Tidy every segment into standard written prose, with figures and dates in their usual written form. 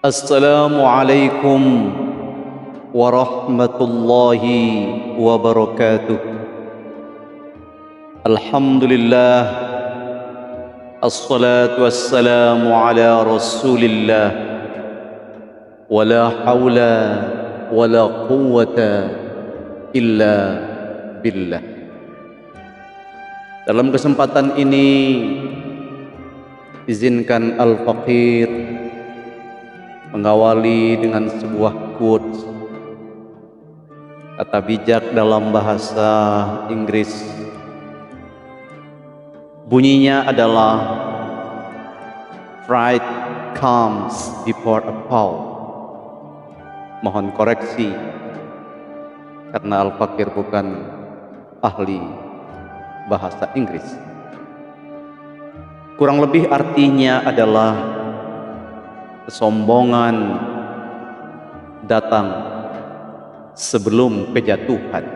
Assalamualaikum warahmatullahi wabarakatuh. Alhamdulillah, assalatu wassalamu ala rasulillah, wala hawla wala quwwata illa billah. Dalam kesempatan ini izinkan Al-Faqir mengawali dengan sebuah quotes, kata bijak dalam bahasa Inggris. Bunyinya adalah "Pride comes before a fall." Mohon koreksi karena Al-Fakir bukan ahli bahasa Inggris. Kurang lebih artinya adalah kesombongan datang sebelum kejatuhan.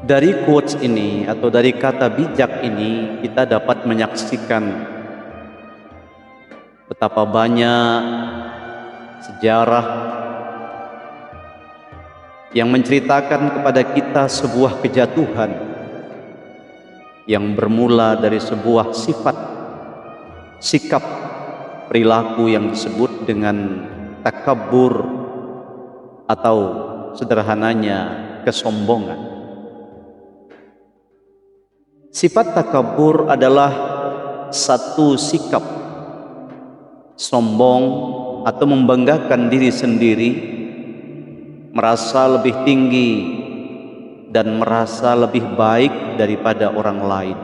Dari quotes ini atau dari kata bijak ini kita dapat menyaksikan betapa banyak sejarah yang menceritakan kepada kita sebuah kejatuhan yang bermula dari sebuah sikap perilaku yang disebut dengan takabbur atau sederhananya kesombongan. Sifat takabbur adalah satu sikap sombong atau membanggakan diri sendiri, merasa lebih tinggi dan merasa lebih baik daripada orang lain.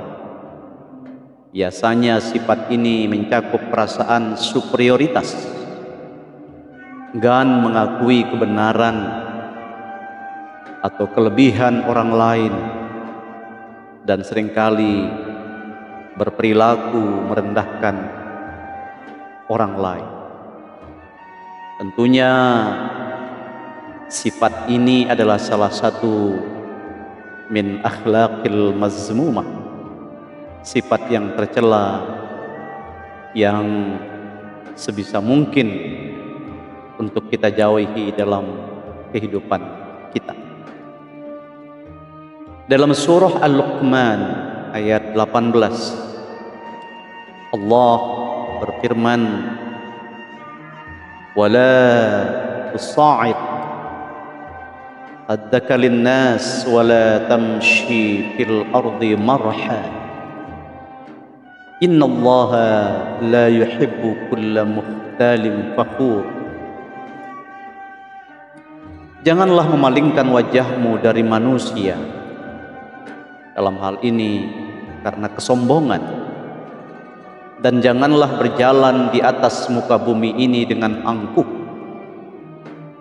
Biasanya sifat ini mencakup perasaan superioritas, enggan mengakui kebenaran atau kelebihan orang lain, dan seringkali berperilaku merendahkan orang lain. Tentunya sifat ini adalah salah satu min akhlaqil mazmumah, sifat yang tercela yang sebisa mungkin untuk kita jauhi dalam kehidupan kita. Dalam surah Al-Luqman ayat 18, Allah berfirman, "Wala tusa'id addaka linnas wala tamshi fil ardi marha. Innallaha la yuhibbu kulla mukhtalin fakhur." Janganlah memalingkan wajahmu dari manusia, dalam hal ini karena kesombongan, dan janganlah berjalan di atas muka bumi ini dengan angkuh.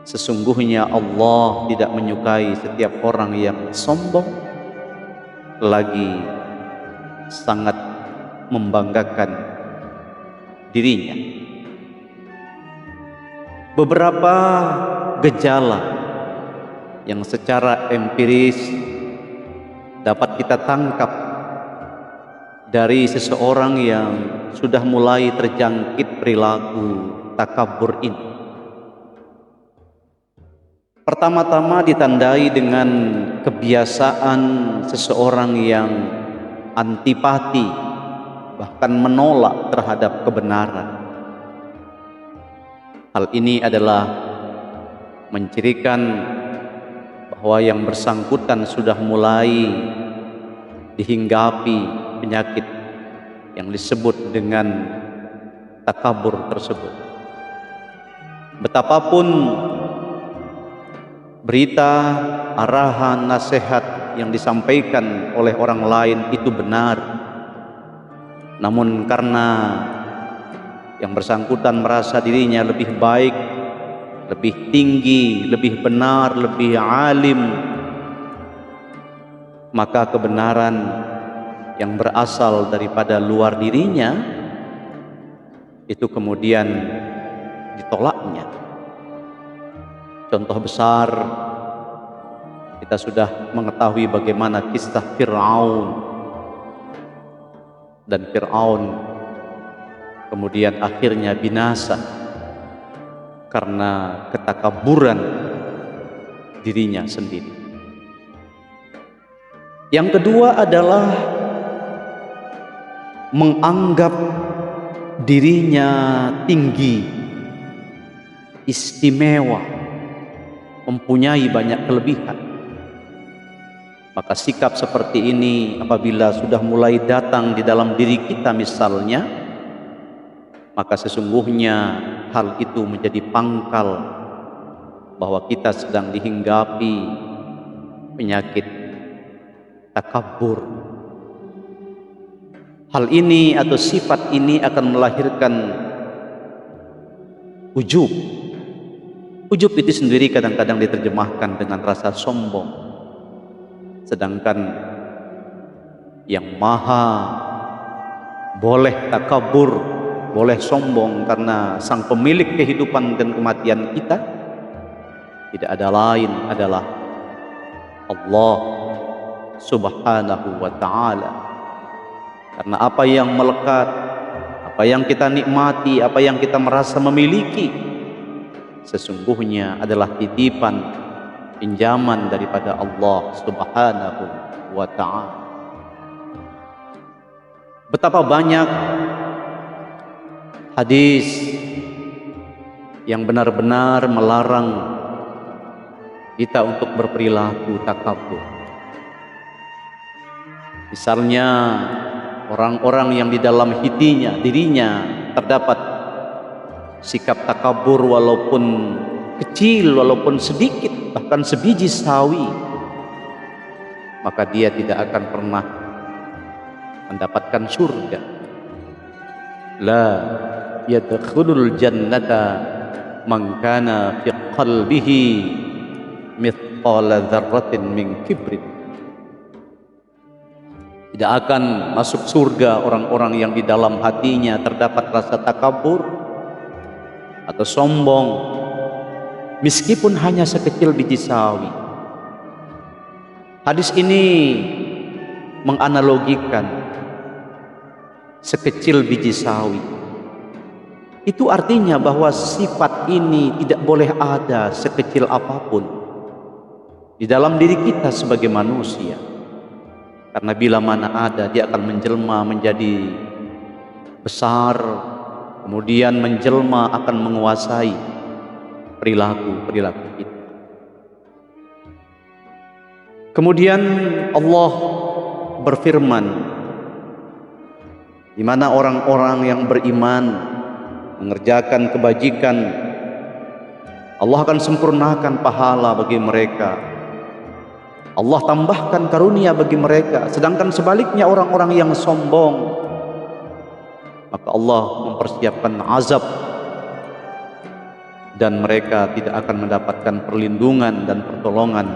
Sesungguhnya Allah tidak menyukai setiap orang yang sombong, lagi sangat membanggakan dirinya. Beberapa gejala yang secara empiris dapat kita tangkap dari seseorang yang sudah mulai terjangkit perilaku takabur ini. Pertama-tama ditandai dengan kebiasaan seseorang yang antipati, bahkan menolak terhadap kebenaran. Hal ini adalah mencirikan bahwa yang bersangkutan sudah mulai dihinggapi penyakit yang disebut dengan takabur tersebut. Betapapun berita, arahan, nasihat yang disampaikan oleh orang lain itu benar, namun karena yang bersangkutan merasa dirinya lebih baik, lebih tinggi, lebih benar, lebih alim, maka kebenaran yang berasal daripada luar dirinya itu kemudian ditolaknya. Contoh besar, kita sudah mengetahui bagaimana kisah Fir'aun. Dan Fir'aun kemudian akhirnya binasa karena ketakaburan dirinya sendiri. Yang kedua adalah menganggap dirinya tinggi, istimewa, mempunyai banyak kelebihan. Maka sikap seperti ini apabila sudah mulai datang di dalam diri kita misalnya, maka sesungguhnya hal itu menjadi pangkal bahwa kita sedang dihinggapi penyakit takabur. Hal ini atau sifat ini akan melahirkan ujub. Ujub itu sendiri kadang-kadang diterjemahkan dengan rasa sombong. Sedangkan yang maha boleh takabur, boleh sombong karena sang pemilik kehidupan dan kematian kita tidak ada lain adalah Allah Subhanahu wa ta'ala. Karena apa yang melekat, apa yang kita nikmati, apa yang kita merasa memiliki, sesungguhnya adalah titipan, pinjaman daripada Allah Subhanahu wa ta'ala. Betapa banyak hadis yang benar-benar melarang kita untuk berperilaku takabur. Misalnya orang-orang yang di dalam dirinya terdapat sikap takabur walaupun kecil, walaupun sedikit, bahkan sebiji sawi, maka dia tidak akan pernah mendapatkan surga. La yadkhulul jannata man kana fi qalbihi mithqala dzarratin min kibrin. Tidak akan masuk surga orang-orang yang di dalam hatinya terdapat rasa takabur atau sombong, meskipun hanya sekecil biji sawi. Hadis ini menganalogikan sekecil biji sawi. Itu artinya bahwa sifat ini tidak boleh ada sekecil apapun di dalam diri kita sebagai manusia. Karena bila mana ada, dia akan menjelma menjadi besar, kemudian menjelma akan menguasai perilaku kita. Kemudian Allah berfirman, di mana orang-orang yang beriman mengerjakan kebajikan, Allah akan sempurnakan pahala bagi mereka. Allah tambahkan karunia bagi mereka. Sedangkan sebaliknya orang-orang yang sombong, maka Allah mempersiapkan azab dan mereka tidak akan mendapatkan perlindungan dan pertolongan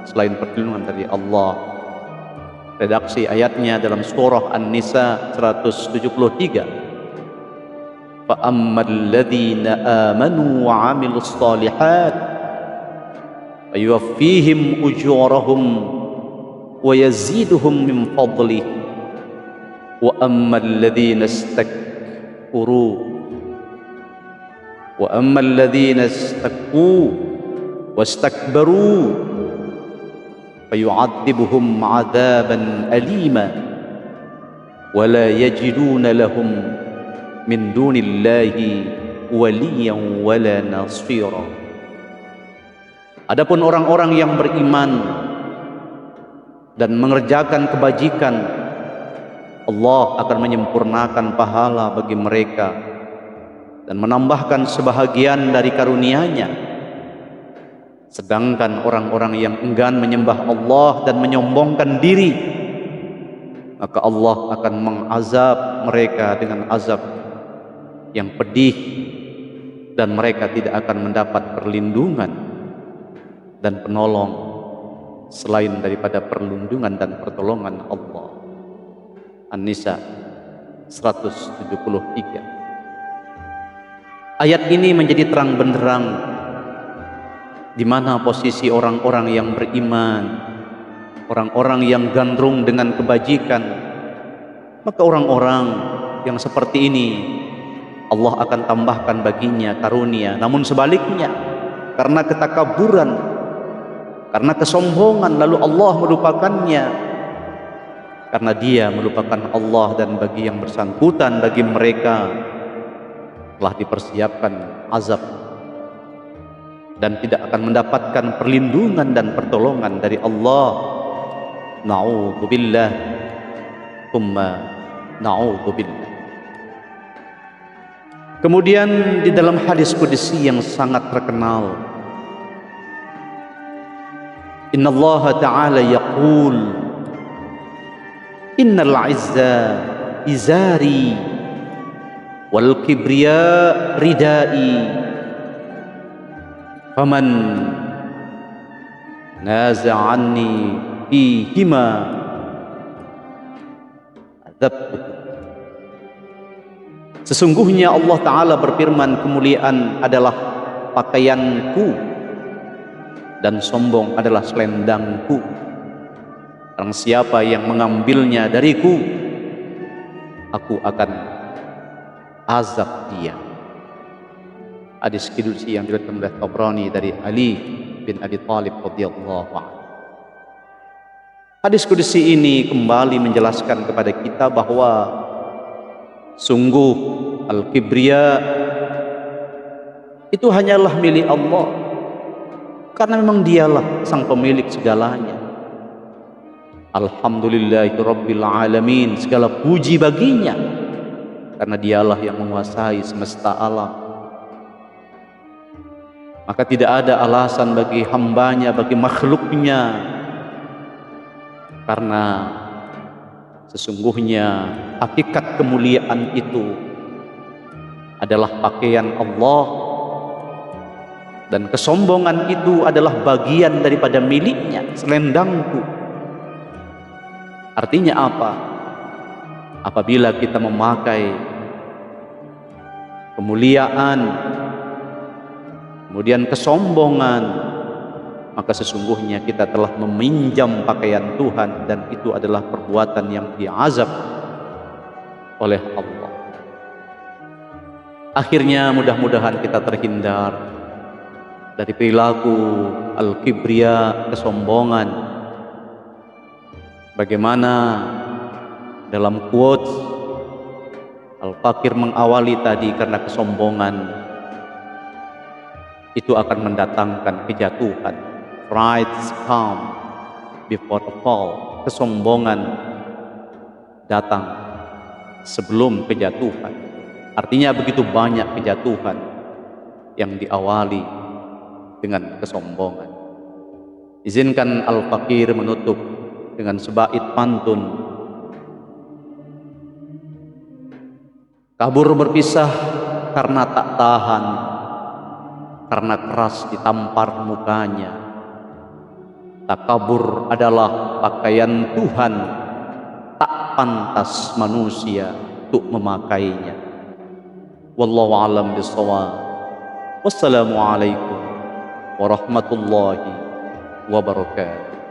selain perlindungan dari Allah. Redaksi ayatnya dalam surah An-Nisa 173. Fa ammal ladzina amanu wa 'amilus shalihat yuwaffihim ujurahum wa yaziduhum min fadlih wa ammal ladzina istakbaru wastakbaru fayu'adzibuhum 'adzaban alima wa la yajiduna lahum min dunillahi waliyan wala nasira. Adapun orang-orang yang beriman dan mengerjakan kebajikan, Allah akan menyempurnakan pahala bagi mereka dan menambahkan sebahagian dari karunia-Nya. Sedangkan orang-orang yang enggan menyembah Allah dan menyombongkan diri, maka Allah akan mengazab mereka dengan azab yang pedih dan mereka tidak akan mendapat perlindungan dan penolong selain daripada perlindungan dan pertolongan Allah. An-Nisa 173. Ayat ini menjadi terang benderang di mana posisi orang-orang yang beriman, orang-orang yang gandrung dengan kebajikan. Maka orang-orang yang seperti ini Allah akan tambahkan baginya karunia. Namun sebaliknya, karena ketakaburan, karena kesombongan, lalu Allah melupakannya. Karena dia melupakan Allah, dan bagi yang bersangkutan, bagi mereka telah dipersiapkan azab dan tidak akan mendapatkan perlindungan dan pertolongan dari Allah. Na'udzubillah, tsumma na'udzubillah. Kemudian di dalam hadis qudsi yang sangat terkenal, Inna Allah Ta'ala yaqul, Innal izza izari wal kibriya ridai, faman naza'anni fihima adzabtu. Sesungguhnya Allah Ta'ala berfirman, kemuliaan adalah pakaianku dan sombong adalah selendangku. Barang siapa yang mengambilnya dariku, aku akan azab dia. Hadis qudsi yang diriwayatkan oleh Tabrani dari Ali bin Abi Thalib radhiyallahu anhu. Hadis qudsi ini kembali menjelaskan kepada kita bahwa sungguh al-kibriya itu hanyalah milik Allah, karena memang dialah sang pemilik segalanya. Alhamdulillahirabbil alamin, segala puji baginya, karena dialah yang menguasai semesta alam. Maka tidak ada alasan bagi hambanya, bagi makhluknya, karena sesungguhnya hakikat kemuliaan itu adalah pakaian Allah, dan kesombongan itu adalah bagian daripada miliknya, selendangku. Artinya apa? Apabila kita memakai kemuliaan, kemudian kesombongan, maka sesungguhnya kita telah meminjam pakaian Tuhan, dan itu adalah perbuatan yang diazab oleh Allah. Akhirnya mudah-mudahan kita terhindar dari perilaku al-kibriya, kesombongan. Bagaimana dalam quotes Al-Fakir mengawali tadi, karena kesombongan itu akan mendatangkan kejatuhan. Pride come before the fall. Kesombongan datang sebelum kejatuhan. Artinya begitu banyak kejatuhan yang diawali dengan kesombongan. Izinkan Al-Fakir menutup dengan sebaik pantun. Kabur berpisah karena tak tahan, karena keras ditampar mukanya. Takabur adalah pakaian Tuhan, tak pantas manusia untuk memakainya. Wallahu a'lam bishawab. Wassalamualaikum warahmatullahi wabarakatuh.